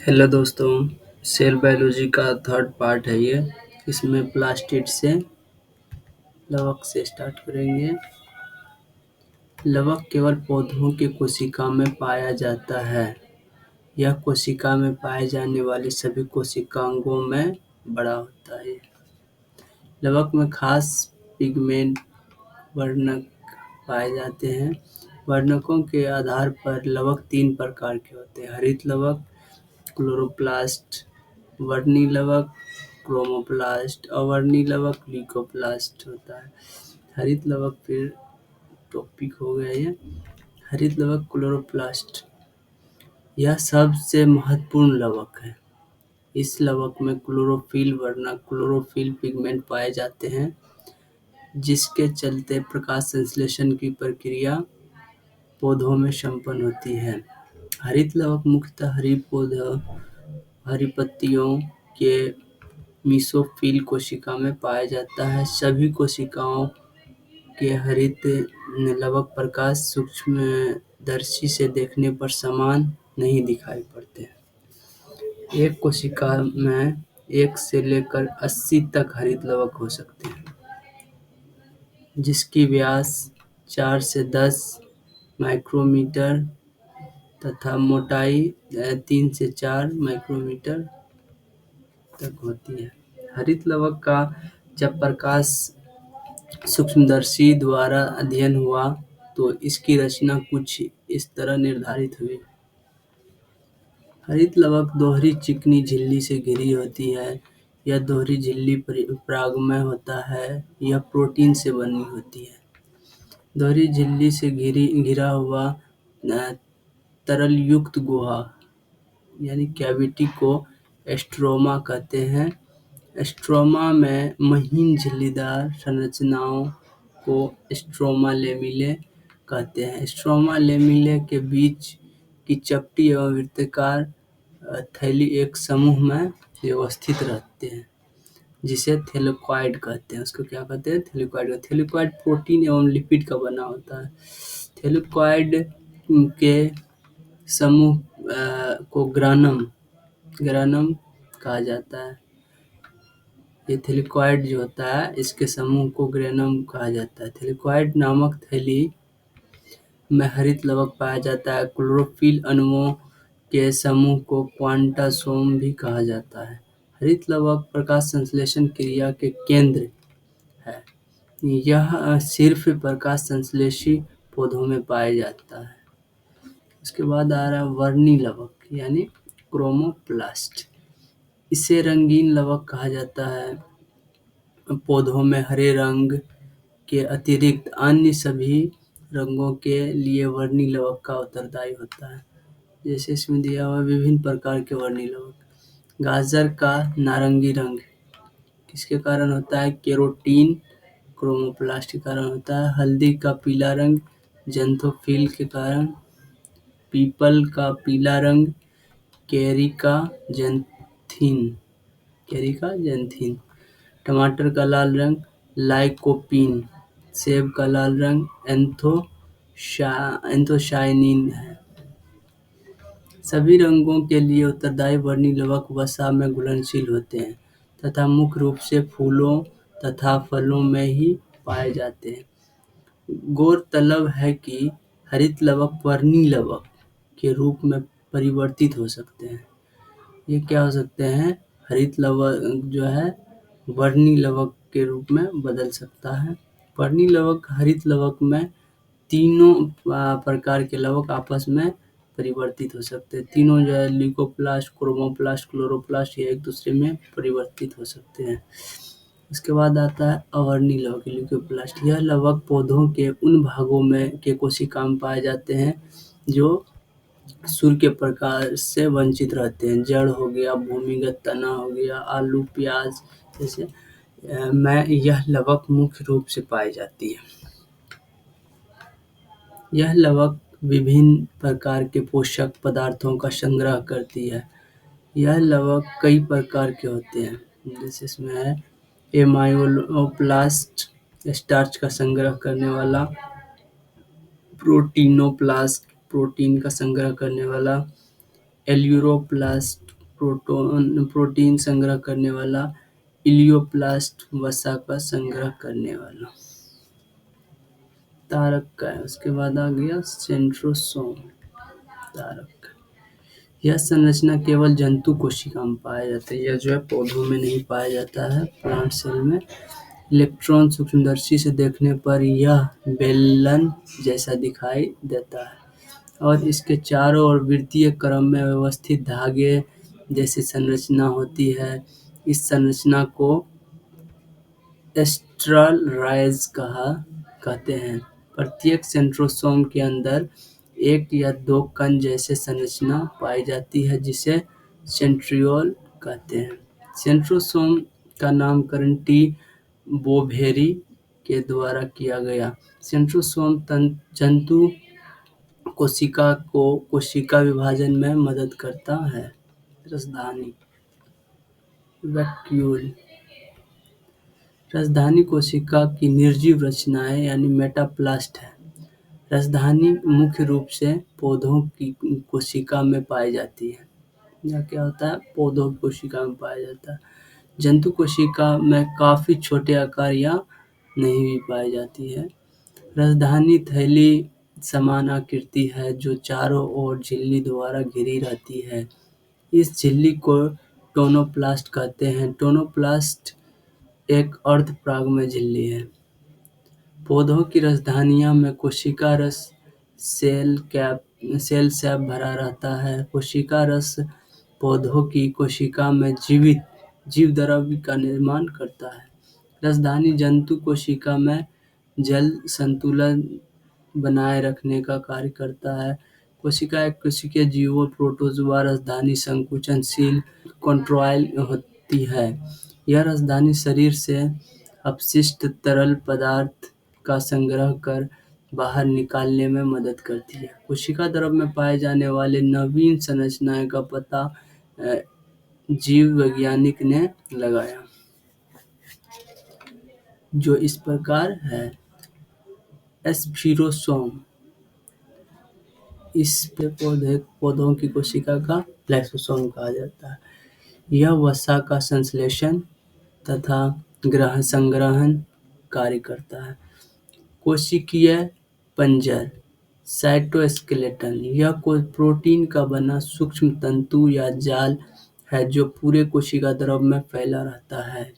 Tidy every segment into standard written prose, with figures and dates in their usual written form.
Hello दोस्तों, cell biology का third part है ये। इसमें प्लास्टिड से लवक से स्टार्ट करेंगे। लवक केवल पौधों के कोशिका में पाया जाता है। यह कोशिका में पाए जाने वाले सभी कोशिकांगों में बड़ा होता है। लवक में खास पिगमेंट वर्णक पाए जाते हैं। वर्णकों के आधार पर लवक 3 प्रकार के होते हैं: हरित लवक, क्लोरोप्लास्ट, वर्णी लवक, क्रोमोप्लास्ट, अवर्णी लवक, ल्यूकोप्लास्ट होता है। हरित लवक फिर टॉपिक हो गया ये। हरित लवक क्लोरोप्लास्ट यह सबसे महत्वपूर्ण लवक है। इस लवक में क्लोरोफिल वर्णक क्लोरोफिल पिगमेंट पाए जाते हैं, जिसके चलते प्रकाश संश्लेषण की प्रक्रिया पौधों में संपन्न होती है। हरित लवक मुख्यतः हरी पत्तियों के मेसोफिल कोशिका में पाया जाता है। सभी कोशिकाओं के हरित लवक प्रकाश सूक्ष्मदर्शी से देखने पर समान नहीं दिखाई पड़ते। एक कोशिका में 1 से लेकर 80 तक हरित लवक हो सकते हैं, जिसकी व्यास 4 से 10 माइक्रोमीटर तथा मोटाई 3 से 4 माइक्रोमीटर तक होती है। हरित लवक का जब प्रकाश सूक्ष्मदर्शी द्वारा अध्ययन हुआ तो इसकी रचना कुछ इस तरह निर्धारित हुई। हरित लवक दोहरी चिकनी झिल्ली से घिरी होती है। यह दोहरी झिल्ली परागमय होता है। यह प्रोटीन से बनी होती है। दोहरी झिल्ली से घिरा हुआ तरलयुक्त गुहा यानी कैविटी को स्ट्रोमा कहते हैं। स्ट्रोमा में महीन झिल्लीदार संरचनाओं को स्ट्रोमा लेमिले कहते हैं। स्ट्रोमा लेमिले के बीच की चपटी एवं वृत्ताकार थैली एक समूह में व्यवस्थित रहते हैं, जिसे थैलेकॉइड कहते हैं। उसको क्या कहते हैं? थैलेकॉइड। थैलेकॉइड प्रोटीन एवं लिपिड का बना होता है। थैलेकॉइड के समूह को ग्रानम कहा जाता है। ये थैलेकॉइड जो होता है, इसके समूह को ग्रेनम कहा जाता है। थैलेकॉइड नामक थैली में हरित लवक पाया जाता है। क्लोरोफिल अणुओं के समूह को क्वांटासोम भी कहा जाता है। हरित लवक प्रकाश संश्लेषण क्रिया के केंद्र है। यह सिर्फ प्रकाश संश्लेषी पौधों में पाया जाता है। उसके बाद आ रहा है वर्णी लवक यानी क्रोमोप्लास्ट। इसे रंगीन लवक कहा जाता है। पौधों में हरे रंग के अतिरिक्त अन्य सभी रंगों के लिए वर्णी लवक का उत्तरदायी होता है। जैसे इसमें दिया हुआ विभिन्न प्रकार के वर्णी लवक। गाजर का नारंगी रंग किसके कारण होता है? केरोटीन क्रोमोप्लास्ट के कारण होता है। हल्दी का पीला रंग ज़ैंथोफिल के कारण। पीपल का पीला रंग कैरिका ज़ैंथीन। टमाटर का लाल रंग लाइकोपीन। सेब का लाल रंग एंथोसायनिन है। सभी रंगों के लिए उत्तरदायी वर्णी लवक वसा में घुलनशील होते हैं तथा मुख्य रूप से फूलों तथा फलों में ही पाए जाते हैं। गौरतलब है कि हरित लवक वर्णी लवक के रूप में परिवर्तित हो सकते हैं। ये क्या हो सकते हैं? हरित लवक जो है वर्णी लवक के रूप में बदल सकता है। वर्णी लवक हरित लवक में तीनों प्रकार के लवक आपस में परिवर्तित हो सकते हैं। तीनों जो है ल्यूकोप्लास्ट, क्रोमोप्लास्ट, क्लोरोप्लास्ट, ये एक दूसरे में परिवर्तित हो सकते हैं। इसके बाद आता है अवर्णी लवक ल्यूकोप्लास्ट। यह लवक पौधों के उन भागों में के कोशिका में पाए जाते हैं जो सूर्य के प्रकाश से वंचित रहते हैं। जड़ हो गया, भूमिगत तना हो गया, आलू, प्याज जैसे में यह लवक मुख्य रूप से पाई जाती है। यह लवक विभिन्न प्रकार के पोषक पदार्थों का संग्रह करती है। यह लवक कई प्रकार के होते हैं, जैसे इसमें है एमाइलोप्लास्ट स्टार्च का संग्रह करने वाला, प्रोटीनोप्लास्ट प्रोटीन का संग्रह करने वाला, एल्यूरोप्लास्ट प्रोटीन संग्रह करने वाला, इलियोप्लास्ट वसा का संग्रह करने वाला। तारक का है। उसके बाद आ गया सेंट्रोसोम। तारक, यह संरचना केवल जंतु कोशिका में पाया जाता है। यह जो है पौधों में नहीं पाया जाता है, प्लांट सेल में। इलेक्ट्रॉन सूक्ष्मदर्शी से देखने पर यह बेलन जैसा दिखाई देता है और इसके चारों ओर वृत्तीय क्रम में व्यवस्थित धागे जैसी संरचना होती है। इस संरचना को एस्ट्रलराइज कहते हैं। प्रत्येक सेंट्रोसोम के अंदर एक या दो कण जैसे संरचना पाई जाती है जिसे सेंट्रियोल कहते हैं। सेंट्रोसोम का नामकरण टी. बोवेरी के द्वारा किया गया। सेंट्रोसोम जंतु कोशिका को कोशिका विभाजन में मदद करता है। राजधानी वैक्यूल, राजधानी कोशिका की निर्जीव रचनाएं यानी मेटाप्लास्ट है। राजधानी मुख्य रूप से पौधों की कोशिका में पाई जाती है। यह क्या होता है? पौधों की कोशिका में पाया जाता है। जंतु कोशिका में काफी छोटे आकार या नहीं भी पाई जाती है। राजधानी थैली समान आकृति है जो चारों ओर झिल्ली द्वारा घिरी रहती है। इस झिल्ली को टोनोप्लास्ट कहते हैं। टोनोप्लास्ट एक अर्धपरागमय झिल्ली है। पौधों की राजधानियों में कोशिका रस सेल से भरा रहता है। कोशिका रस पौधों की कोशिका में जीव द्रव्य का निर्माण करता है। राजधानी जंतु कोशिका में जल संतुलन बनाए रखने का कार्य करता है। कोशिका एक कोशिकीय जीवों प्रोटोजोआ राजधानी संकुचनशील कॉन्ट्रॉइल होती है। यह राजधानी शरीर से अपशिष्ट तरल पदार्थ का संग्रह कर बाहर निकालने में मदद करती है। कोशिका द्रव्य में पाए जाने वाले नवीन संरचनाएं का पता जीव वैज्ञानिक ने लगाया, जो इस प्रकार है। स्फीरोसोम, इस पौधों की कोशिका का लाइसोसोम कहा जाता है। यह वसा का संश्लेषण तथा संग्रहण कार्य करता है। कोशिकीय पंजर, साइटोस्केलेटन, यह कोई प्रोटीन का बना सूक्ष्म तंतु या जाल है जो पूरे कोशिका द्रव्य में फैला रहता है।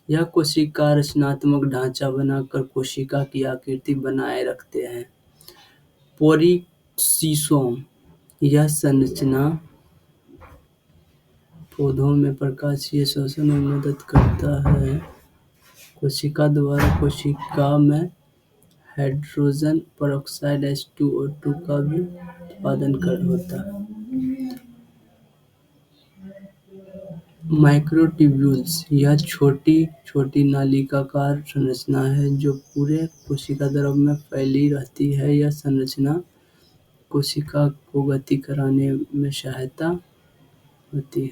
यह कोशिका रचनात्मक ढांचा बनाकर कोशिका की आकृति बनाए रखते हैं। पोरिसिसोम, यह संरचना पौधों में प्रकाशीय शोषण में मदद करता है। कोशिका द्वारा कोशिका में हाइड्रोजन पेरोक्साइड H2O2 का भी उत्पादन होता है। माइक्रोट्यूब्यूल्स, यह छोटी नलिकाकार संरचना है जो पूरे कोशिका द्रव्य में फैली रहती है। यह संरचना कोशिका को गति कराने में सहायता होती है।